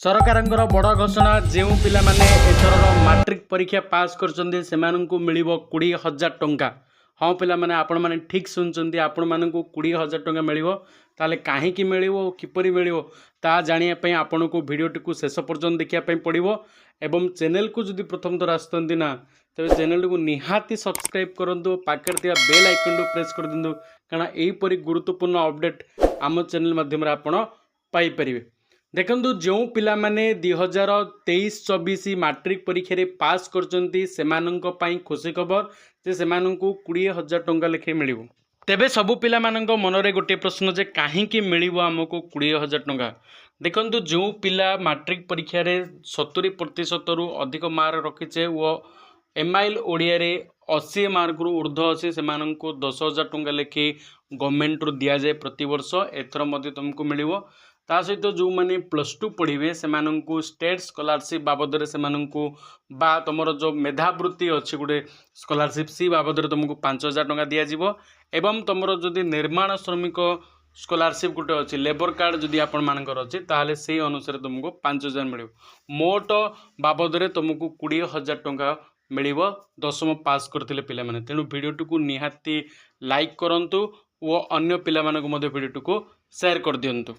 ସରକାରଙ୍କର ବଡ଼ ଘୋଷଣା ଯେଉଁ ପିଲାମାନେ ଏଥରର ମାଟ୍ରିକ ପରୀକ୍ଷା ପାସ୍ କରିଛନ୍ତି ସେମାନଙ୍କୁ ମିଳିବ 20,000 ଟଙ୍କା। ହଁ ପିଲାମାନେ ଆପଣମାନେ ଠିକ୍ ଶୁଣିଛନ୍ତି, ଆପଣମାନଙ୍କୁ 20,000 ଟଙ୍କା ମିଳିବ। ତାହେଲେ କାହିଁକି ମିଳିବ ଓ କିପରି ମିଳିବ ତାହା ଜାଣିବା ପାଇଁ ଆପଣଙ୍କୁ ଭିଡ଼ିଓଟିକୁ ଶେଷ ପର୍ଯ୍ୟନ୍ତ ଦେଖିବା ପାଇଁ ପଡ଼ିବ। ଏବଂ ଚ୍ୟାନେଲକୁ ଯଦି ପ୍ରଥମ ଥର ଆସୁଛନ୍ତି ନା ତେବେ ଚ୍ୟାନେଲକୁ ନିହାତି ସବସ୍କ୍ରାଇବ୍ କରନ୍ତୁ, ପାଖରେ ଥିବା ବେଲ୍ ଆଇକନ୍କୁ ପ୍ରେସ୍ କରିଦିଅନ୍ତୁ, କାରଣ ଏହିପରି ଗୁରୁତ୍ୱପୂର୍ଣ୍ଣ ଅପଡ଼େଟ୍ ଆମ ଚ୍ୟାନେଲ ମାଧ୍ୟମରେ ଆପଣ ପାଇପାରିବେ। ଦେଖନ୍ତୁ, ଯେଉଁ ପିଲାମାନେ 2023-24 ମାଟ୍ରିକ ପରୀକ୍ଷାରେ ପାସ୍ କରିଛନ୍ତି ସେମାନଙ୍କ ପାଇଁ ଖୁସି ଖବର ଯେ ସେମାନଙ୍କୁ 20,000 ଟଙ୍କା ଲେଖାଏଁ ମିଳିବ। ତେବେ ସବୁ ପିଲାମାନଙ୍କ ମନରେ ଗୋଟିଏ ପ୍ରଶ୍ନ ଯେ କାହିଁକି ମିଳିବ ଆମକୁ 20,000 ଟଙ୍କା। ଦେଖନ୍ତୁ, ଯେଉଁ ପିଲା ମାଟ୍ରିକ ପରୀକ୍ଷାରେ 70% ଅଧିକ ମାର୍କ ରଖିଛେ ଓ MIL ଓଡ଼ିଆରେ 80 ମାର୍କରୁ ଉର୍ଦ୍ଧ୍ୱ ଅଛି ସେମାନଙ୍କୁ 10,000 ଟଙ୍କା ଲେଖି ଗଭର୍ଣ୍ଣମେଣ୍ଟରୁ ଦିଆଯାଏ ପ୍ରତିବର୍ଷ। ଏଥର ମଧ୍ୟ ତୁମକୁ ମିଳିବ। ତା ସହିତ ଯେଉଁମାନେ +2 ପଢ଼ିବେ ସେମାନଙ୍କୁ ଷ୍ଟେଟ୍ ସ୍କଲାରସିପ୍ ବାବଦରେ ସେମାନଙ୍କୁ ବା ତୁମର ଯେଉଁ ମେଧାବୃତ୍ତି ଅଛି ଗୋଟେ ସ୍କଲାରସିପ୍ ସି ବାବଦରେ ତୁମକୁ 5,000 ଟଙ୍କା ଦିଆଯିବ। ଏବଂ ତୁମର ଯଦି ନିର୍ମାଣ ଶ୍ରମିକ ସ୍କଲାରସିପ୍ ଗୋଟେ ଅଛି, ଲେବର କାର୍ଡ଼ ଯଦି ଆପଣମାନଙ୍କର ଅଛି ତାହେଲେ ସେଇ ଅନୁସାରେ ତୁମକୁ 5,000 ମିଳିବ। ମୋଟ ବାବଦରେ ତୁମକୁ 20,000 ଟଙ୍କା ମିଳିବ ଦଶମ ପାସ୍ କରିଥିଲେ ପିଲାମାନେ। ତେଣୁ ଭିଡ଼ିଓଟିକୁ ନିହାତି ଲାଇକ୍ କରନ୍ତୁ ଓ ଅନ୍ୟ ପିଲାମାନଙ୍କୁ ମଧ୍ୟ ଭିଡ଼ିଓଟିକୁ ସେୟାର କରିଦିଅନ୍ତୁ।